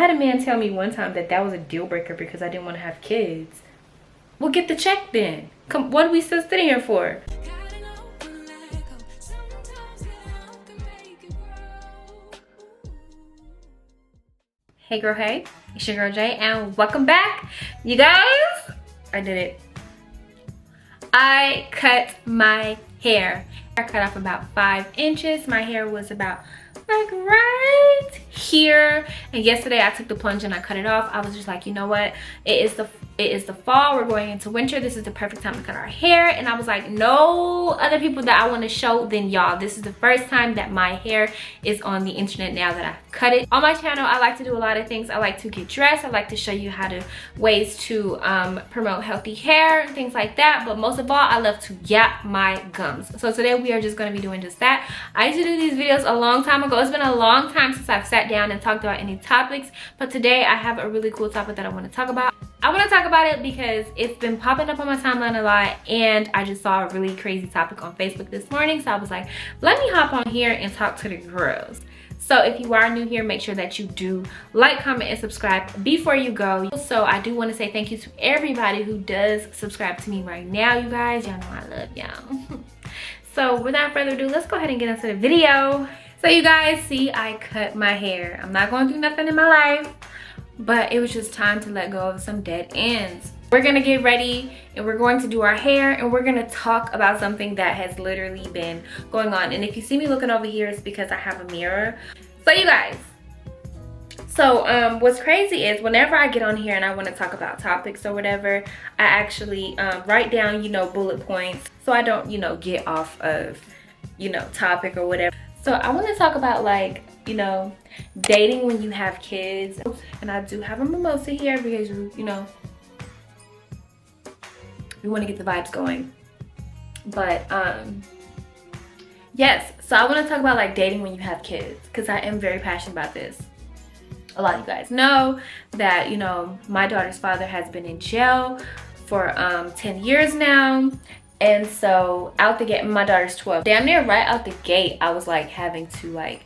had a man tell me one time that that was a deal breaker because I didn't want to have kids. Well, get the check then. Come, what are we still sitting here for? Hey girl, hey, it's your girl Jay, and welcome back. You guys, I did it. I cut my hair. I cut off about 5 inches. My hair was about like right here, and yesterday I took the plunge and I cut it off. I was just like, you know what, it is the fall, we're going into winter, this is the perfect time to cut our hair. And I was like, no other people that I want to show than y'all. This is the first time that my hair is on the internet now that I've cut it. On my channel, I like to do a lot of things. I like to get dressed, I like to show you how to ways to promote healthy hair, things like that, but most of all, I love to yap my gums. So today we are just going to be doing just that. I used to do these videos a long time ago. It's been a long time since I've sat down and talked about any topics, but today I have a really cool topic that I want to talk about. I want to talk about it because it's been popping up on my timeline a lot, and I just saw a really crazy topic on Facebook this morning, so I was like, let me hop on here and talk to the girls. So if you are new here, make sure that you do like, comment, and subscribe before you go. So I do want to say thank you to everybody who does subscribe to me right now, you guys. Y'all know I love y'all. So without further ado, let's go ahead and get into the video. So you guys see, I cut my hair. I'm not going through nothing in my life, but it was just time to let go of some dead ends. We're gonna get ready and we're going to do our hair, and we're gonna talk about something that has literally been going on. And if you see me looking over here, it's because I have a mirror. So you guys, so what's crazy is whenever I get on here and I want to talk about topics or whatever, I actually write down, you know, bullet points so I don't, you know, get off of, you know, topic or whatever. So I want to talk about, like, you know, dating when you have kids. And I do have a mimosa here because, you know, we want to get the vibes going. But yes, so I want to talk about, like, dating when you have kids, because I am very passionate about this. A lot of you guys know that, you know, my daughter's father has been in jail for 10 years now. And so out the gate, my daughter's 12. Damn near right out the gate, I was like having to, like,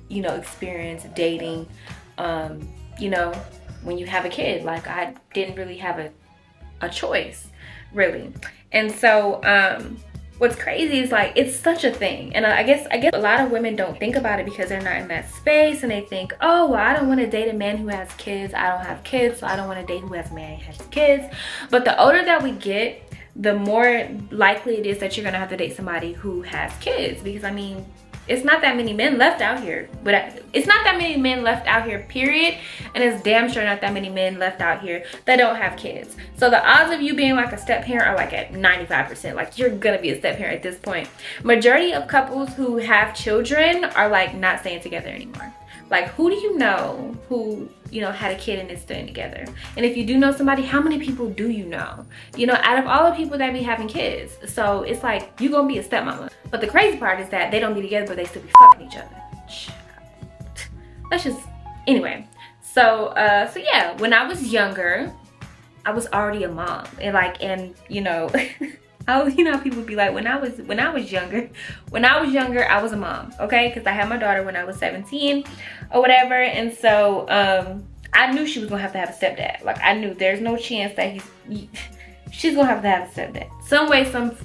you know, experience dating, you know, when you have a kid. Like, I didn't really have a choice, really. And so what's crazy is, like, it's such a thing. And I guess a lot of women don't think about it because they're not in that space, and they think, oh, well, I don't want to date a man who has kids. I don't have kids, so I don't want to date who has a man who has kids. But the older that we get, the more likely it is that you're gonna have to date somebody who has kids, because I mean, it's not that many men left out here, but it's not that many men left out here, period. And it's damn sure not that many men left out here that don't have kids. So the odds of you being like a step parent are like at 95%. Like, you're gonna be a step parent at this point. Majority of couples who have children are like not staying together anymore. Like, who do you know who, you know, had a kid and is staying together? And if you do know somebody, how many people do you know? You know, out of all the people that be having kids. So it's like, you gonna be a stepmama. But the crazy part is that they don't be together, but they still be fucking each other. That's just, anyway. So, so yeah, when I was younger, I was already a mom. And like, and you know, you know how people be like, when I was younger, I was a mom, okay? Because I had my daughter when I was 17 or whatever. And so I knew she was gonna have to have a stepdad. Like, I knew there's no chance that she's gonna have to have a stepdad. Some way, some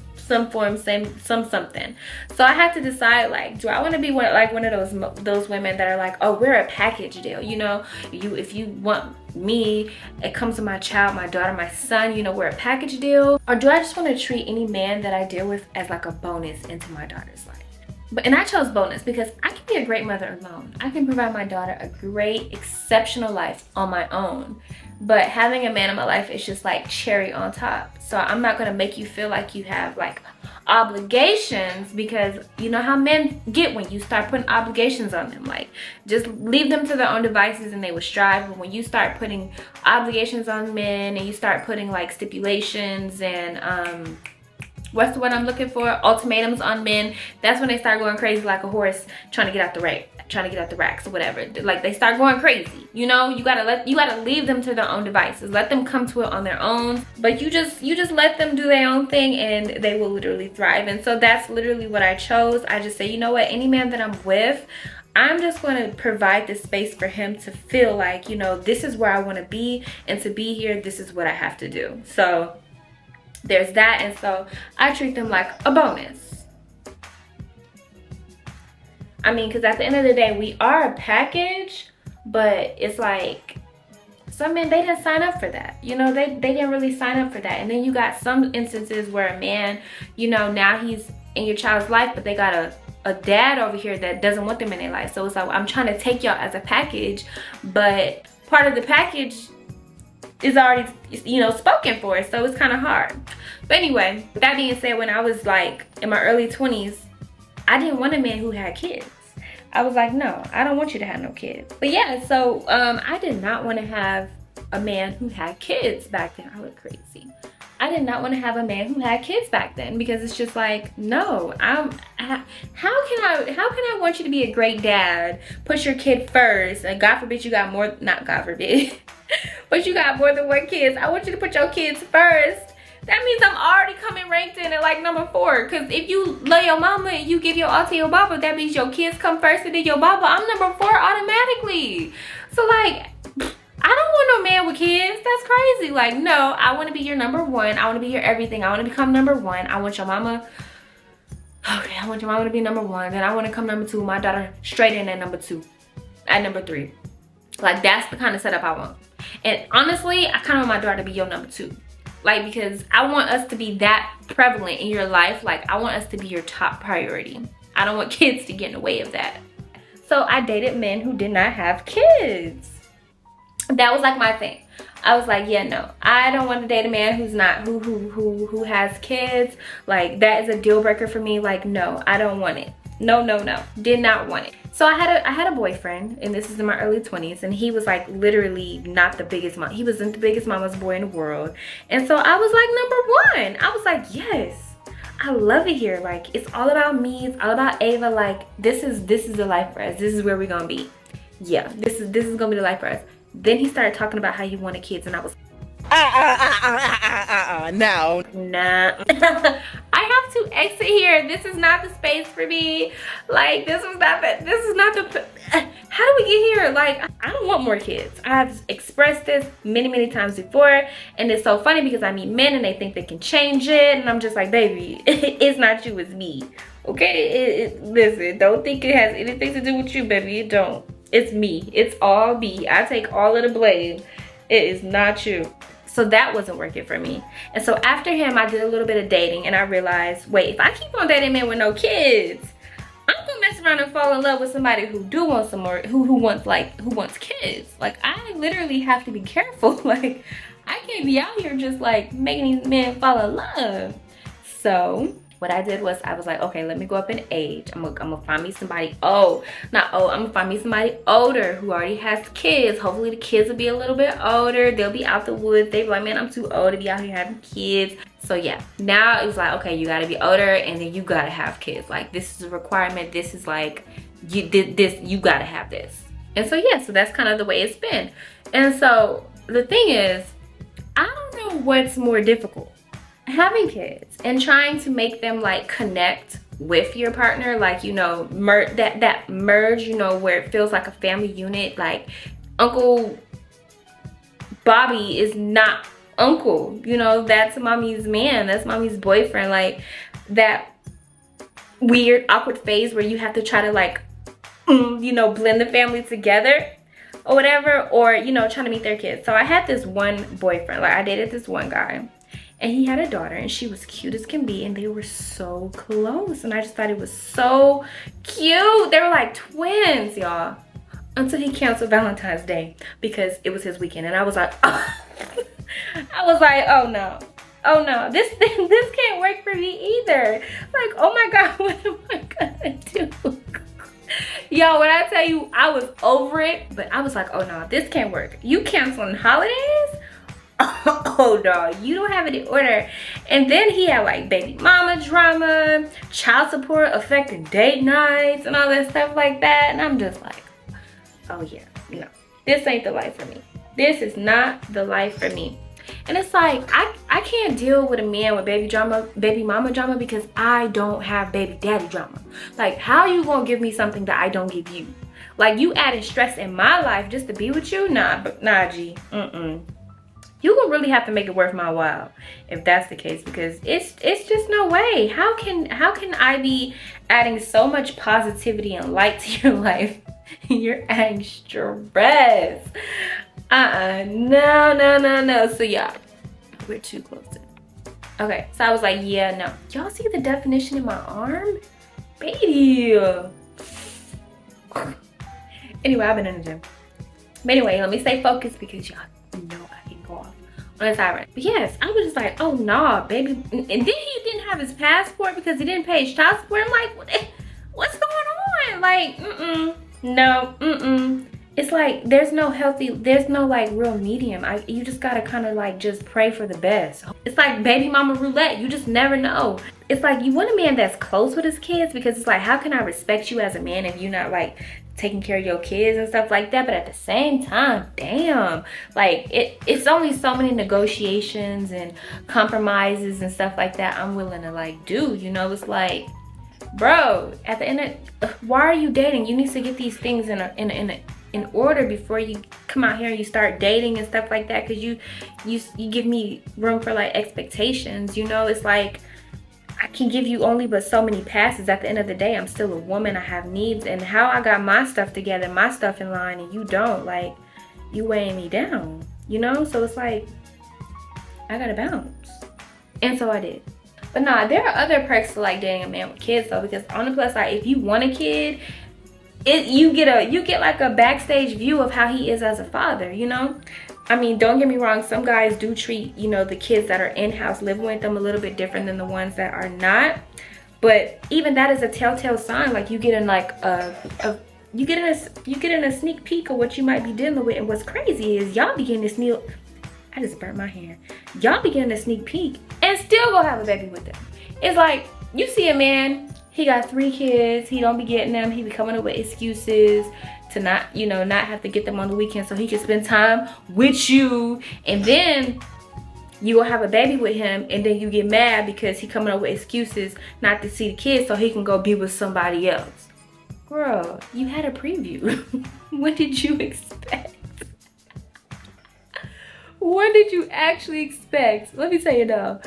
form, something. So I had to decide, like, do I want to be one of those women that are like, oh, we're a package deal, you know? If you want me, it comes to my child, my daughter, my son, you know, we're a package deal. Or do I just want to treat any man that I deal with as like a bonus into my daughter's life? And I chose bonus because I can be a great mother alone. I can provide my daughter a great, exceptional life on my own. But having a man in my life is just like cherry on top. So I'm not gonna make you feel like you have like obligations, because you know how men get when you start putting obligations on them. Like, just leave them to their own devices and they will strive. But when you start putting obligations on men and you start putting like stipulations and what's the word I'm looking for? Ultimatums on men, that's when they start going crazy like a horse trying to get out the racks or whatever. Like, they start going crazy. You know, you gotta leave them to their own devices. Let them come to it on their own. But you just let them do their own thing and they will literally thrive. And so that's literally what I chose. I just say, you know what, any man that I'm with, I'm just going to provide the space for him to feel like, you know, this is where I want to be, and to be here, this is what I have to do. So there's that. And so I treat them like a bonus. I mean, because at the end of the day, we are a package, but it's like, some men, they didn't sign up for that. You know, they didn't really sign up for that. And then you got some instances where a man, you know, now he's in your child's life, but they got a dad over here that doesn't want them in their life. So it's like, I'm trying to take y'all as a package, but part of the package is already, you know, spoken for. So it's kind of hard. But anyway, with that being said, when I was like in my early 20s, I didn't want a man who had kids. I was like, no, I don't want you to have no kids. But yeah, so I did not want to have a man who had kids back then. I look crazy. I did not want to have a man who had kids back then, because it's just like, no, how can I want you to be a great dad, put your kid first, and God forbid you got more, not God forbid, but you got more than one kids. I want you to put your kids first. That means I'm already coming ranked in at like number 4. Because if you love your mama and you give your all to your baba, that means your kids come first and then your baba. I'm number 4 automatically. So like, I don't want no man with kids. That's crazy. Like, no, I want to be your number 1. I want to be your everything. I want to become number 1. I want your mama. Okay, I want your mama to be number 1. Then I want to come number 2. My daughter straight in at number 2. At number 3. Like, that's the kind of setup I want. And honestly, I kind of want my daughter to be your number 2. Like, because I want us to be that prevalent in your life. Like, I want us to be your top priority. I don't want kids to get in the way of that. So I dated men who did not have kids. That was like my thing. I was like, yeah, no, I don't want to date a man who's not, who has kids. Like, that is a deal breaker for me. Like, no, I don't want it. No, no, no, did not want it. So I had a boyfriend, and this is in my early 20s, and he was like literally not the biggest mom. He wasn't the biggest mama's boy in the world. And so I was like number 1. I was like, yes, I love it here. Like, it's all about me. It's all about Ava. Like, this is the life for us. This is where we're gonna be. Yeah, this is gonna be the life for us. Then he started talking about how he wanted kids, and I was no. Nah. I have to exit here. This is not the space for me. Like, this is not the how do we get here? Like, I don't want more kids. I have expressed this many times before, and it's so funny because I meet men and they think they can change it, and I'm just like, baby, it's not you, it's me. Okay, listen, don't think it has anything to do with you, baby. It don't. It's me. It's all me. I take all of the blame. It is not you. So that wasn't working for me. And so after him, I did a little bit of dating, and I realized, wait, if I keep on dating men with no kids, I'm gonna mess around and fall in love with somebody who do want some more, who wants kids. Like, I literally have to be careful. Like, I can't be out here just like making these men fall in love. So what I did was, I was like, okay, let me go up in age. I'm gonna find me somebody, I'm gonna find me somebody older who already has kids. Hopefully the kids will be a little bit older. They'll be out the woods. They'll be like, man, I'm too old to be out here having kids. So yeah, now it's like, okay, you gotta be older, and then you gotta have kids. Like, this is a requirement. This is like, you gotta have this. And so yeah, so that's kind of the way it's been. And so the thing is, I don't know what's more difficult, having kids and trying to make them like connect with your partner, like, you know, that merge, you know, where it feels like a family unit. Like, Uncle Bobby is not uncle, you know, that's mommy's man, that's mommy's boyfriend. Like, that weird awkward phase where you have to try to like you know, blend the family together or whatever, or, you know, trying to meet their kids. So I had this one boyfriend, like, I dated this one guy, and he had a daughter, and she was cute as can be, and they were so close, and I just thought it was so cute. They were like twins, y'all, until he canceled Valentine's Day because it was his weekend, and I was like, oh. I was like, oh no, this can't work for me either. Like, oh my God, what am I gonna do? Yo, when I tell you I was over it, but I was like, oh no, this can't work. You canceling holidays? Oh no, you don't have any order. And then he had like baby mama drama, child support affecting date nights and all that stuff like that. And I'm just like, oh yeah, no, this ain't the life for me. This is not the life for me. And it's like, I can't deal with a man with baby mama drama because I don't have baby daddy drama. Like, how you gonna give me something that I don't give you? Like, you adding stress in my life just to be with you? Nah, G. You gonna really have to make it worth my while if that's the case, because it's just no way. How can I be adding so much positivity and light to your life? You're adding stress. No. So yeah, we're too close to it. Okay, so I was like, yeah, no. Y'all see the definition in my arm? Baby. Anyway, I've been in the gym. But anyway, let me stay focused because y'all know I can go off on a siren. But yes, I was just like, oh nah, baby. And then he didn't have his passport because he didn't pay his child support. I'm like, what's going on? Like, no. It's like there's no like real medium. You just gotta kind of like just pray for the best. It's like baby mama roulette. You just never know. It's like you want a man that's close with his kids, because it's like, how can I respect you as a man if you're not like taking care of your kids and stuff like that? But at the same time, damn, like it's only so many negotiations and compromises and stuff like that I'm willing to like do, you know? It's like, bro, at the end of, why are you dating? You need to get these things in order before you come out here and you start dating and stuff like that, because you give me room for like expectations, you know? It's like, I can give you only but so many passes. At the end of the day, I'm still a woman. I have needs, and how I got my stuff together, my stuff in line, and you don't, like, you weighing me down, you know? So it's like, I gotta bounce. And so I did. But nah, there are other perks to like dating a man with kids though, because on the plus side, if you want a kid, you get like a backstage view of how he is as a father, you know? I mean, don't get me wrong, some guys do treat, you know, the kids that are in-house living with them a little bit different than the ones that are not. But even that is a telltale sign. Like, you get in like you get in a sneak peek of what you might be dealing with. And what's crazy is y'all begin to sneak. I just burnt my hair. Y'all begin to sneak peek and still go have a baby with them. It's like, you see a man, he got 3 kids, he don't be getting them, he be coming up with excuses to not, you know, not have to get them on the weekend so he can spend time with you. And then you will have a baby with him, and then you get mad because he coming up with excuses not to see the kids so he can go be with somebody else. Girl, you had a preview. What did you expect? What did you actually expect? Let me tell you though,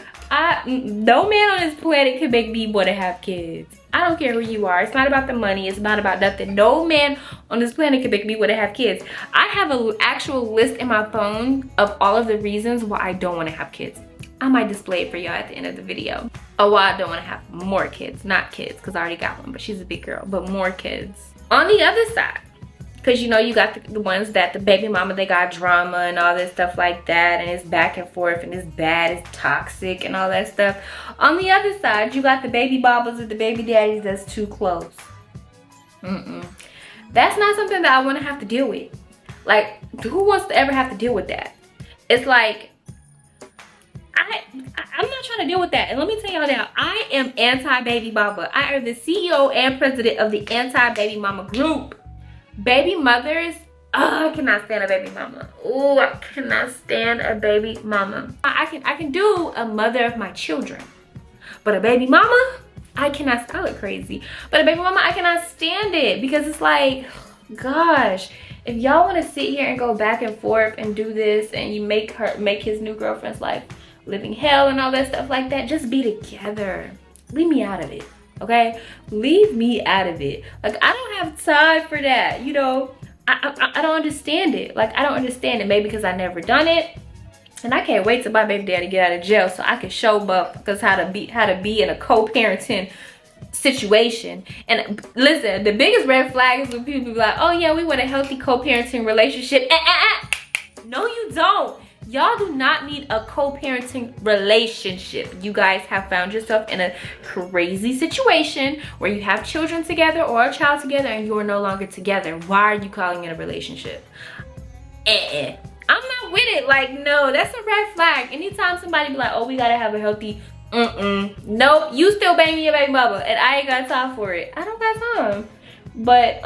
no man on this planet can make me want to have kids. I don't care who you are. It's not about the money. It's not about nothing. No man on this planet can make me want to have kids. I have an actual list in my phone of all of the reasons why I don't want to have kids. I might display it for y'all at the end of the video. Oh, why I don't want to have more kids. Not kids, because I already got one, but she's a big girl. But more kids. On the other side, because you know, you got the ones that the baby mama, they got drama and all this stuff like that, and it's back and forth and it's bad, it's toxic and all that stuff. On the other side, you got the baby bobbles and the baby daddies that's too close. That's not something that I want to have to deal with. Like, who wants to ever have to deal with that? It's like, I'm not trying to deal with that. And let me tell y'all now, I am anti-baby mama. I am the CEO and president of the anti-baby mama group. Baby mothers, oh, I cannot stand a baby mama. Oh, I cannot stand a baby mama. I can do a mother of my children, but a baby mama, I cannot. I look crazy, but a baby mama, I cannot stand it, because it's like, gosh, if y'all want to sit here and go back and forth and do this, and you make his new girlfriend's life living hell and all that stuff like that, just be together. Leave me out of it. Okay, leave me out of it. Like, I don't have time for that, you know. I don't understand it. Like, I don't understand it. Maybe because I never done it, and I can't wait till my baby daddy get out of jail so I can show up because how to be in a co-parenting situation. And listen, the biggest red flag is when people be like, oh yeah, we want a healthy co-parenting relationship. No, you don't. Y'all do not need a co-parenting relationship. You guys have found yourself in a crazy situation where you have children together or a child together and you are no longer together. Why are you calling it a relationship? I'm not with it. Like, no, that's a red flag. Anytime somebody be like, oh, we gotta have a healthy, nope, you still banging your baby mama and I ain't got time for it. I don't got time. But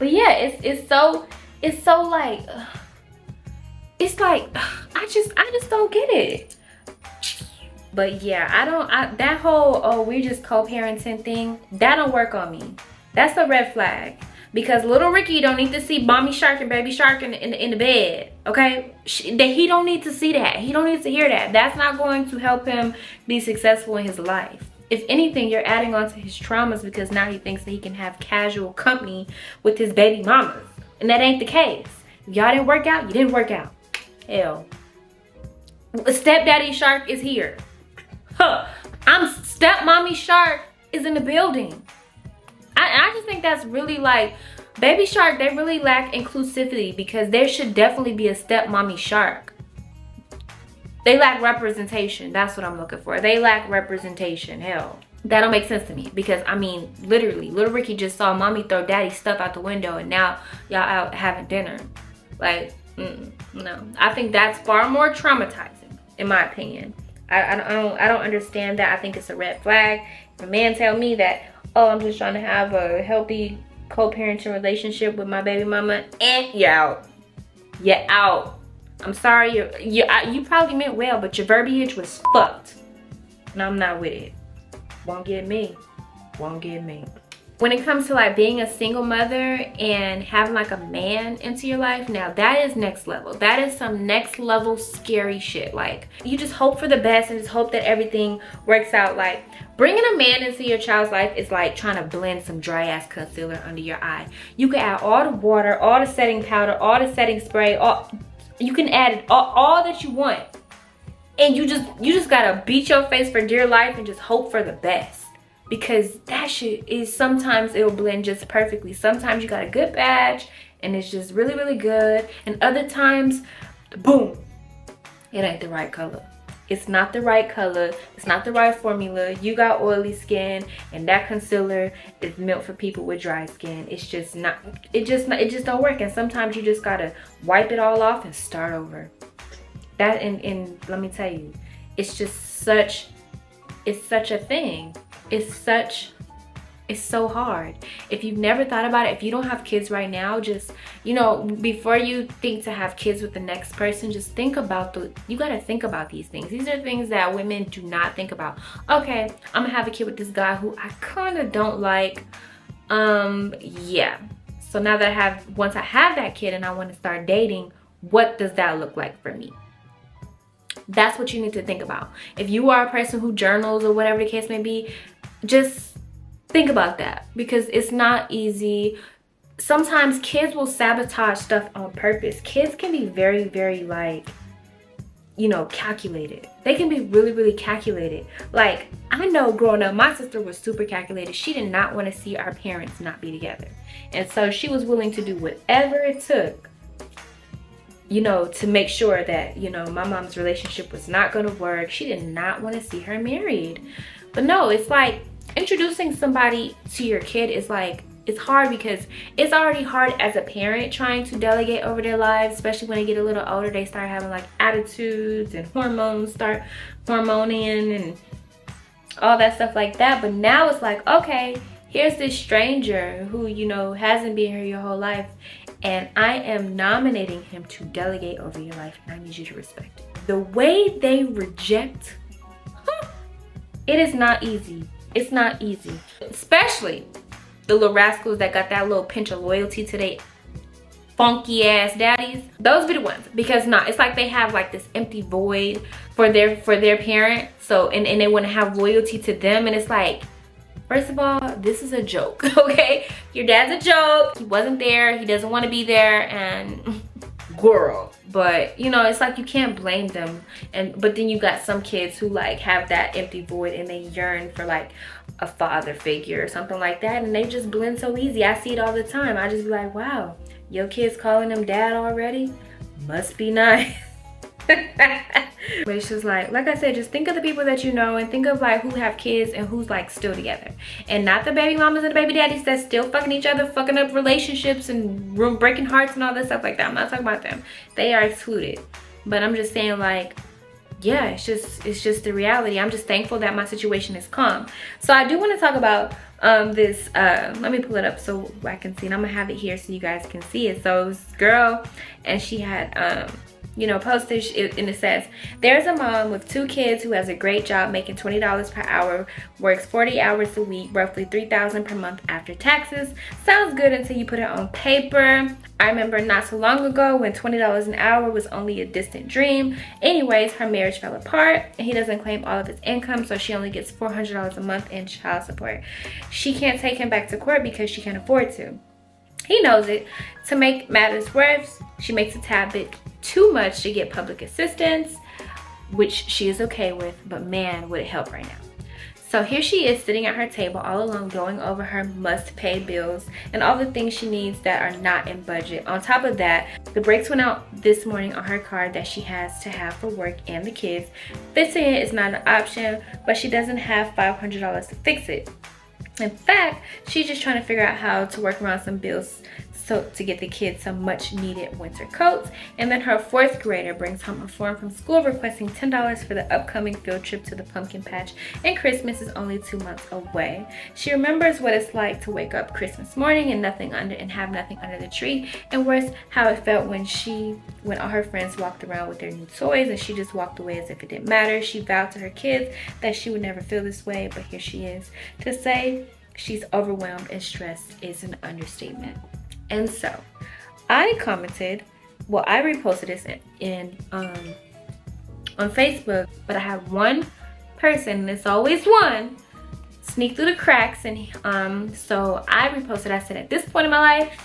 yeah, it's so like, it's like, I just don't get it. But yeah, that whole, oh, we're just co-parenting thing, that don't work on me. That's a red flag. Because little Ricky don't need to see mommy shark and baby shark in the bed, okay? He don't need to see that. He don't need to hear that. That's not going to help him be successful in his life. If anything, you're adding on to his traumas because now he thinks that he can have casual company with his baby mamas. And that ain't the case. If y'all didn't work out, you didn't work out. Hell. Stepdaddy shark is here. Huh. Stepmommy shark is in the building. I just think that's really like, baby shark, they really lack inclusivity because there should definitely be a stepmommy shark. They lack representation. That's what I'm looking for. They lack representation. Hell, that don't make sense to me because, I mean, literally, little Ricky just saw mommy throw daddy's stuff out the window and now y'all out having dinner. Like, no. I think that's far more traumatizing, in my opinion. I don't understand that. I think it's a red flag. If a man tell me that, oh, I'm just trying to have a healthy co-parenting relationship with my baby mama, and you're out. You're out. I'm sorry, you probably meant well, but your verbiage was fucked. And I'm not with it. Won't get me. Won't get me. When it comes to like being a single mother and having like a man into your life, now that is next level. That is some next level scary shit. Like, you just hope for the best and just hope that everything works out. Like, bringing a man into your child's life is like trying to blend some dry ass concealer under your eye. You can add all the water, all the setting powder, all the setting spray, you can add all that you want. And you just gotta beat your face for dear life and just hope for the best. Because that shit is, sometimes it'll blend just perfectly. Sometimes you got a good batch and it's just really, really good. And other times, boom, it ain't the right color. It's not the right color. It's not the right formula. You got oily skin and that concealer is meant for people with dry skin. It's just not, it just don't work. And sometimes you just gotta wipe it all off and start over. That, and let me tell you, it's just such, it's such a thing. It's so hard. If you've never thought about it, if you don't have kids right now, just, you know, before you think to have kids with the next person, just think about you gotta think about these things. These are things that women do not think about. Okay, I'm gonna have a kid with this guy who I kind of don't like. Yeah. So now that once I have that kid and I want to start dating, what does that look like for me? That's what you need to think about. If you are a person who journals or whatever the case may be, just think about that because it's not easy. Sometimes kids will sabotage stuff on purpose. Kids can be very, very like, you know, calculated. They can be really, really calculated. Like, I know growing up, my sister was super calculated. She did not want to see our parents not be together. And so she was willing to do whatever it took, you know, to make sure that, you know, my mom's relationship was not going to work. She did not want to see her married. But no, it's like introducing somebody to your kid is like, it's hard because it's already hard as a parent trying to delegate over their lives, especially when they get a little older. They start having like attitudes and hormones start hormoning and all that stuff like that. But now it's like, okay, here's this stranger who, you know, hasn't been here your whole life, and I am nominating him to delegate over your life, and I need you to respect it. The way they reject, it is not easy. It's not easy. Especially the little rascals that got that little pinch of loyalty to their funky ass daddies. Those be the ones. Because it's like they have like this empty void for their parent. So and they want to have loyalty to them, and it's like, first of all, this is a joke, okay? Your dad's a joke. He wasn't there. He doesn't want to be there, and girl. But, you know, it's like you can't blame them. But then you got some kids who like have that empty void and they yearn for like a father figure or something like that, and they just blend so easy. I see it all the time. I just be like, wow, your kid's calling him dad already? Must be nice. But it's just like I said, just think of the people that you know and think of like who have kids and who's like still together, and not the baby mamas and the baby daddies that's still fucking each other, fucking up relationships and breaking hearts and all that stuff like that. I'm not talking about them. They are excluded. But I'm just saying, like, yeah, it's just the reality. I'm just thankful that my situation is calm. So I do want to talk about this, let me pull it up so I can see, and I'm gonna have it here so you guys can see it. So it was this girl, and she had posted, and it says, there's a mom with 2 kids who has a great job making $20 per hour, works 40 hours a week, roughly $3,000 per month after taxes. Sounds good until you put it on paper. I remember not so long ago when $20 an hour was only a distant dream. Anyways, her marriage fell apart and he doesn't claim all of his income, so she only gets $400 a month in child support. She can't take him back to court because she can't afford to. He knows it. To make matters worse, she makes a tad bit too much to get public assistance, which she is okay with, but man, would it help right now. So here she is sitting at her table all alone, going over her must-pay bills and all the things she needs that are not in budget. On top of that, the brakes went out this morning on her card that she has to have for work and the kids. Fixing it is not an option, but she doesn't have $500 to fix it. In fact, she's just trying to figure out how to work around some bills to get the kids some much needed winter coats. And then her 4th grader brings home a form from school requesting $10 for the upcoming field trip to the pumpkin patch, and Christmas is only 2 months away. She remembers what it's like to wake up Christmas morning and have nothing under the tree, and worse, how it felt when all her friends walked around with their new toys and she just walked away as if it didn't matter. She vowed to her kids that she would never feel this way, but here she is. To say she's overwhelmed and stressed is an understatement. And so I commented, well, I reposted this on Facebook, but I had one person, and it's always one, sneak through the cracks, and so I reposted. I said, at this point in my life,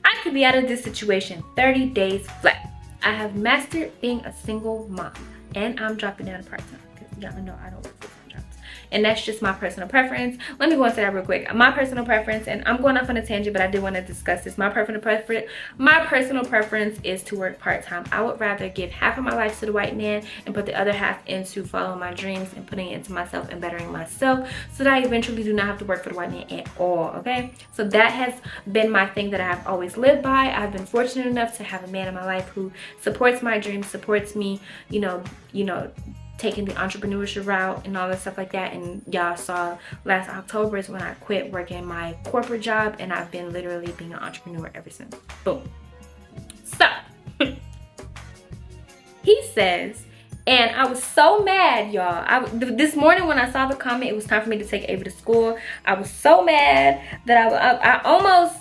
I could be out of this situation 30 days flat. I have mastered being a single mom, and I'm dropping down to part-time because y'all know I don't work full-time jobs. And that's just my personal preference. Let me go into that real quick. My personal preference, and I'm going off on a tangent, but I did want to discuss this. My personal preference is to work part-time. I would rather give half of my life to the white man and put the other half into following my dreams and putting it into myself and bettering myself, so that I eventually do not have to work for the white man at all, okay? So that has been my thing that I have always lived by. I've been fortunate enough to have a man in my life who supports my dreams, supports me, you know, taking the entrepreneurship route and all that stuff like that. And y'all saw last October is when I quit working my corporate job, and I've been literally being an entrepreneur ever since. Boom. So he says, and I was so mad, y'all. This morning when I saw the comment, it was time for me to take Ava to school. I was so mad that I almost,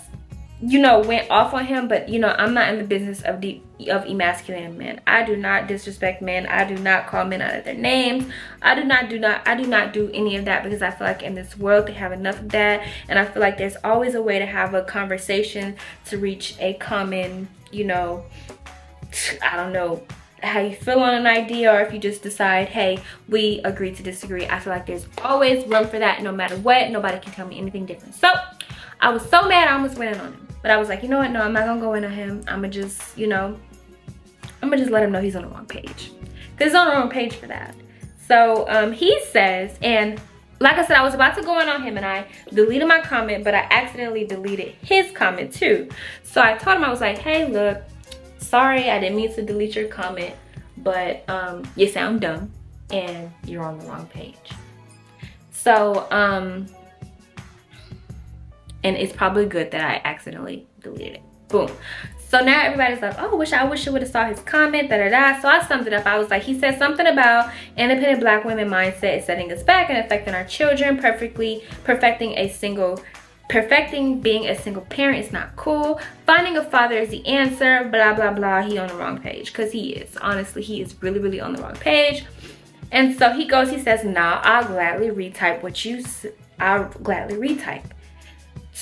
went off on him, but I'm not in the business of emasculating men. I do not disrespect men. I do not call men out of their names. I do not do any of that, because I feel like in this world they have enough of that, and I feel like there's always a way to have a conversation to reach a common, I don't know how you feel on an idea, or if you just decide, hey, we agree to disagree. I feel like there's always room for that, no matter what. Nobody can tell me anything different. So I was so mad I almost went in on him. But I was like, you know what? No, I'm not gonna go in on him. I'm gonna just, I'm gonna just let him know he's on the wrong page. Because he's on the wrong page for that. So he says, and like I said, I was about to go in on him, and I deleted my comment, but I accidentally deleted his comment too. So I told him, I was like, hey, look, sorry, I didn't mean to delete your comment, but you sound dumb and you're on the wrong page. So, and it's probably good that I accidentally deleted it. Boom. So now everybody's like, oh, I wish you would have saw his comment, da-da-da. So I summed it up. I was like, he said something about independent Black women mindset is setting us back and affecting our children. Perfecting being a single parent is not cool. Finding a father is the answer, blah, blah, blah. He on the wrong page, because he is. Honestly, he is really, really on the wrong page. And so he says, nah, I'll gladly retype I'll gladly retype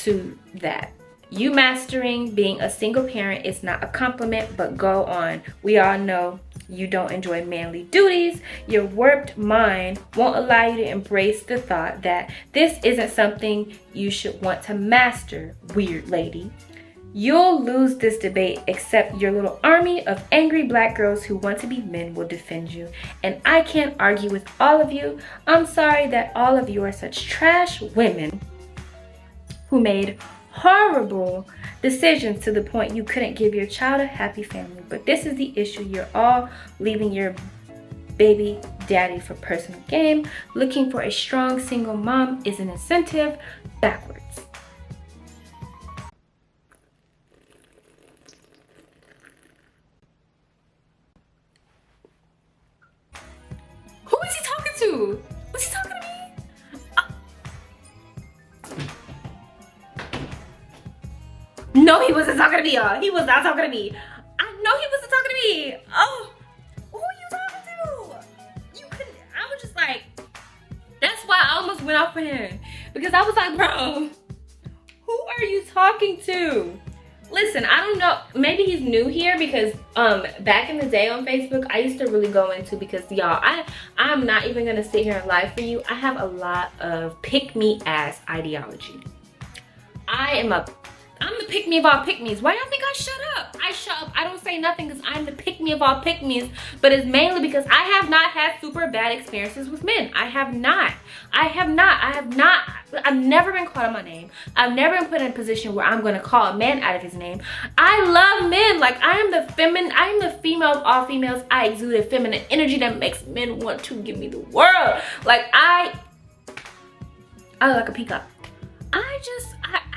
to that. You mastering being a single parent is not a compliment, but go on. We all know you don't enjoy manly duties. Your warped mind won't allow you to embrace the thought that this isn't something you should want to master, weird lady. You'll lose this debate, except your little army of angry Black girls who want to be men will defend you. And I can't argue with all of you. I'm sorry that all of you are such trash women who made horrible decisions to the point you couldn't give your child a happy family. But this is the issue. You're all leaving your baby daddy for personal gain. Looking for a strong single mom is an incentive backwards. to? Was he talking to me? No, he wasn't talking to me, y'all. He was not talking to me. I know he wasn't talking to me. Oh, who are you talking to? You couldn't. I was just like, that's why I almost went off for him. Because I was like, bro, who are you talking to? Listen, I don't know. Maybe he's new here because back in the day on Facebook, I used to really go into, because y'all, I'm not even gonna sit here and lie for you. I have a lot of pick-me-ass ideology. I'm the pick-me of all pick-me's. Why y'all think I shut up? I shut up. I don't say nothing because I'm the pick-me of all pick-me's. But it's mainly because I have not had super bad experiences with men. I have not. I've never been called on my name. I've never been put in a position where I'm gonna call a man out of his name. I love men. Like, I am the female of all females. I exude a feminine energy that makes men want to give me the world. Like, I look like a peacock.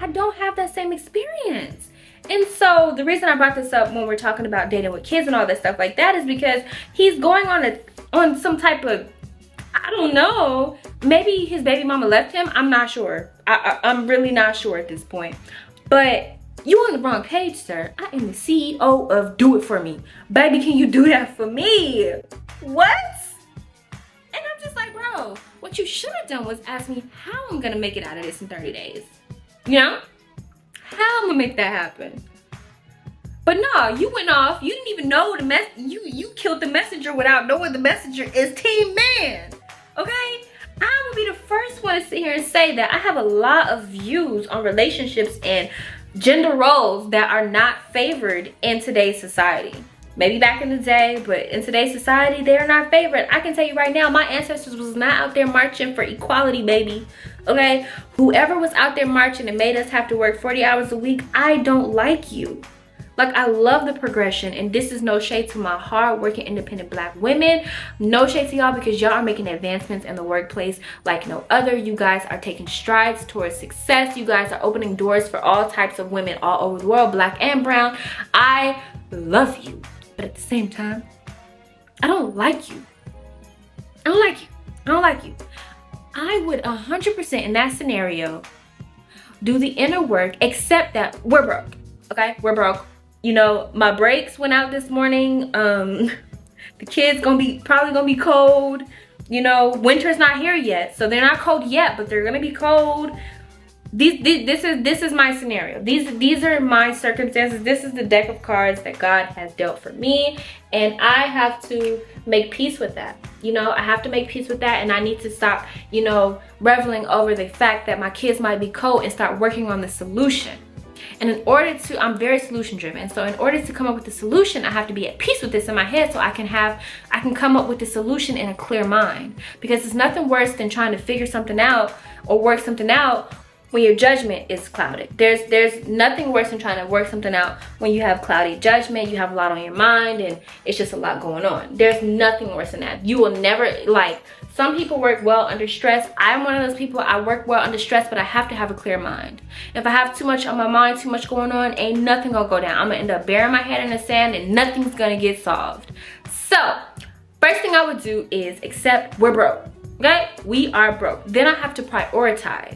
I don't have that same experience. And so the reason I brought this up when we're talking about dating with kids and all this stuff like that is because he's going on some type of, I don't know, maybe his baby mama left him. I'm not sure. I'm really not sure at this point. But you on the wrong page, sir. I am the CEO of Do It For Me. Baby, can you do that for me? What? And I'm just like, bro, what you should have done was ask me how I'm gonna make it out of this in 30 days. You know? How I'm gonna make that happen. But no, you went off. You didn't even know you killed the messenger without knowing the messenger is Team Man. Okay? I will be the first one to sit here and say that I have a lot of views on relationships and gender roles that are not favored in today's society. Maybe back in the day, but in today's society, they are not favored. I can tell you right now, my ancestors was not out there marching for equality, baby. Okay? Whoever was out there marching and made us have to work 40 hours a week, I don't like you. Like, I love the progression, and this is no shade to my hard-working, independent Black women. No shade to y'all, because y'all are making advancements in the workplace like no other. You guys are taking strides towards success. You guys are opening doors for all types of women all over the world, Black and brown. I love you, but at the same time, I don't like you. I don't like you. I don't like you. I would 100% in that scenario do the inner work, except that we're broke. Okay, we're broke. You know, my brakes went out this morning. The kids probably gonna be cold. You know, winter's not here yet, so they're not cold yet, but they're gonna be cold. This is my scenario. These are my circumstances. This is the deck of cards that God has dealt for me, and I have to make peace with that. You know, I have to make peace with that, and I need to stop, you know, reveling over the fact that my kids might be cold and start working on the solution. And in order to, I'm very solution driven. So in order to come up with the solution, I have to be at peace with this in my head so I can come up with the solution in a clear mind. Because it's nothing worse than trying to figure something out or work something out when your judgment is clouded. There's nothing worse than trying to work something out when you have cloudy judgment, you have a lot on your mind, and it's just a lot going on. There's nothing worse than that. You will never, like, some people work well under stress. I'm one of those people, I work well under stress, but I have to have a clear mind. If I have too much on my mind, too much going on, ain't nothing gonna go down. I'm gonna end up burying my head in the sand and nothing's gonna get solved. So, first thing I would do is accept we're broke, okay? We are broke. Then I have to prioritize.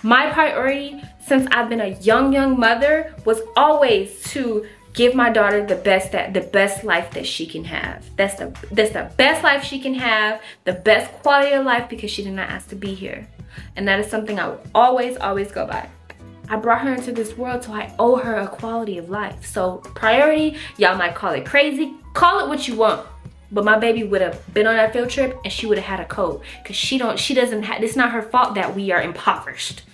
My priority, since I've been a young mother, was always to give my daughter the best life that she can have. That's the best life she can have, the best quality of life, because she did not ask to be here. And that is something I will always go by. I brought her into this world, so I owe her a quality of life. So priority, y'all might call it crazy, call it what you want. But my baby would have been on that field trip and she would have had a coat, because it's not her fault that we are impoverished.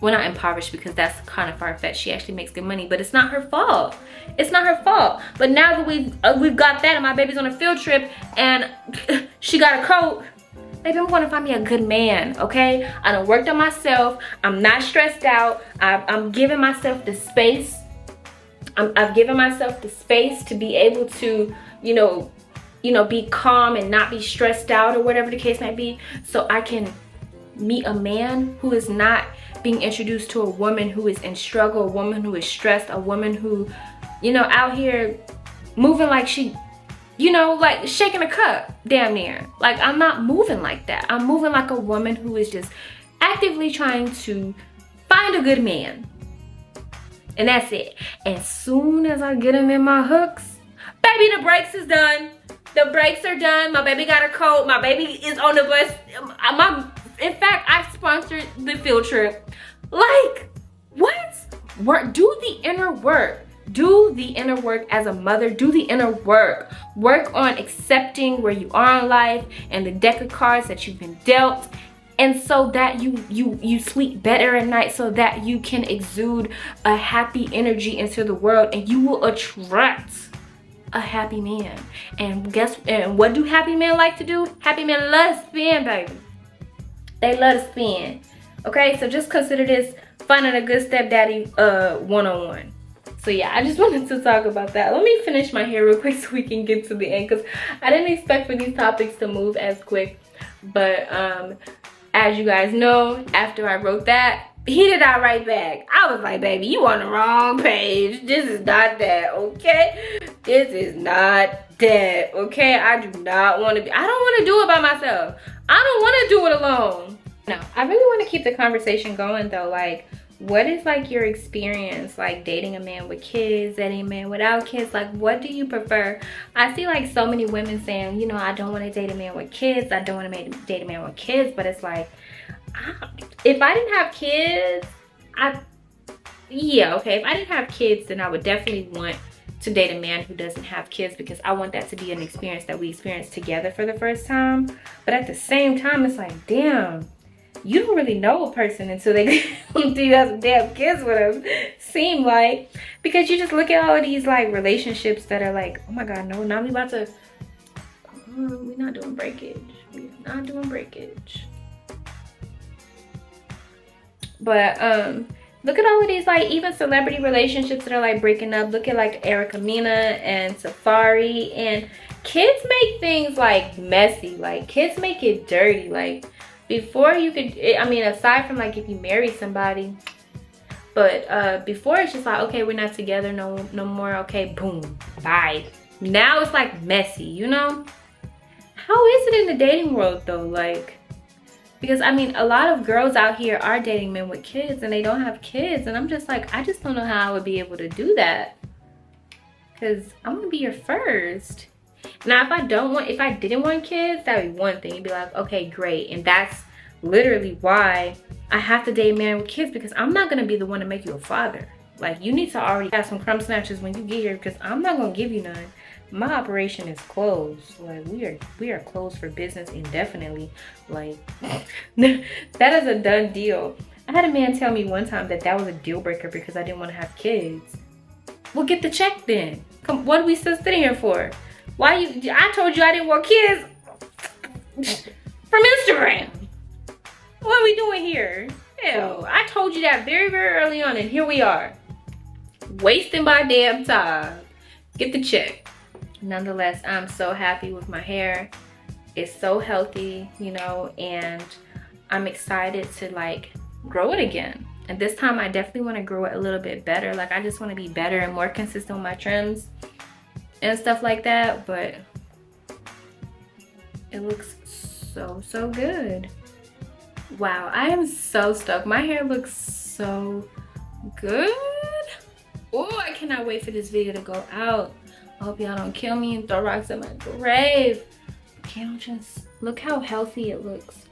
Well, not impoverished, because that's kind of far-fetched. She actually makes good money, but it's not her fault. It's not her fault. But now that we've got that and my baby's on a field trip and she got a coat, baby, I'm going to find me a good man, okay? I done worked on myself. I'm not stressed out. I'm giving myself the space. I've given myself the space to be able to, you know, be calm and not be stressed out or whatever the case might be, so I can meet a man who is not being introduced to a woman who is in struggle, a woman who is stressed, a woman who, you know, out here moving like she you know, like shaking a cup, damn near. Like, I'm not moving like that. I'm moving like a woman who is just actively trying to find a good man. And that's it. As soon as I get him in my hooks, baby, the brakes is done. The brakes are done. My baby got a coat. My baby is on the bus. In fact, I sponsored the field trip. Like, what? Do the inner work. Do the inner work as a mother. Do the inner work. Work on accepting where you are in life and the deck of cards that you've been dealt. And so that you sleep better at night, so that you can exude a happy energy into the world, and you will attract a happy man. And what do happy men like to do? Happy men love to spin, baby. They love to spin. Okay, so just consider this finding a good stepdaddy one-on-one. So yeah, I just wanted to talk about that. Let me finish my hair real quick so we can get to the end, because I didn't expect for these topics to move as quick. But as you guys know, after I wrote that, he did not write back. I was like, baby, you on the wrong page. This is not that, okay? This is not that, okay? I do not want to be, I don't want to do it by myself. I don't want to do it alone. No, I really want to keep the conversation going though. Like, what is like your experience like dating a man with kids, dating a man without kids? Like, what do you prefer? I see like so many women saying, you know, I don't want to date a man with kids. I don't want to date a man with kids. But it's like, if I didn't have kids, yeah, okay. If I didn't have kids, then I would definitely want to date a man who doesn't have kids, because I want that to be an experience that we experience together for the first time. But at the same time, it's like, damn, you don't really know a person until they do you have some damn kids with them, seem like. Because you just look at all of these like relationships that are like, oh my god, no, now we about to we're not doing breakage. We're not doing breakage. But look at all of these like even celebrity relationships that are like breaking up. Look at like Erica Mena and Safari. And kids make things like messy. Like, kids make it dirty. Like, before you could, I mean, aside from like if you marry somebody, but before it's just like, okay, we're not together no more, okay, boom, bye. Now it's like messy, you know? How is it in the dating world though? Like, because I mean, a lot of girls out here are dating men with kids and they don't have kids, and I'm just like, I just don't know how I would be able to do that, because I want to be your first. Now, if I didn't want kids, that would be one thing. You'd be like, okay, great. And that's literally why I have to date a man with kids, because I'm not going to be the one to make you a father. Like, you need to already have some crumb snatchers when you get here, because I'm not going to give you none. My operation is closed. Like, we are closed for business indefinitely. Like, that is a done deal. I had a man tell me one time that was a deal breaker because I didn't want to have kids. Well, get the check then. Come, what are we still sitting here for? I told you I didn't want kids from Instagram. What are we doing here? Hell, I told you that very, very early on, and here we are. Wasting my damn time. Get the check. Nonetheless, I'm so happy with my hair. It's so healthy, you know, and I'm excited to like grow it again. And this time I definitely want to grow it a little bit better. Like, I just want to be better and more consistent with my trims and stuff like that. But it looks so good. Wow, I am so stoked. My hair looks so good. Oh, I cannot wait for this video to go out. I hope y'all don't kill me and throw rocks at my grave. Okay, just look how healthy it looks.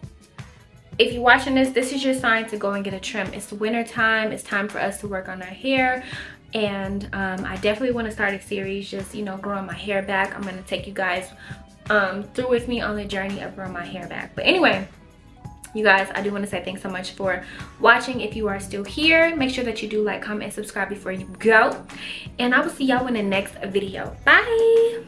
If you're watching this is your sign to go and get a trim. It's winter time. It's time for us to work on our hair. And I definitely want to start a series, just, you know, growing my hair back. I'm going to take you guys through with me on the journey of growing my hair back. But anyway, you guys, I do want to say thanks so much for watching. If you are still here, make sure that you do like, comment, and subscribe before you go. And I will see y'all in the next video. Bye.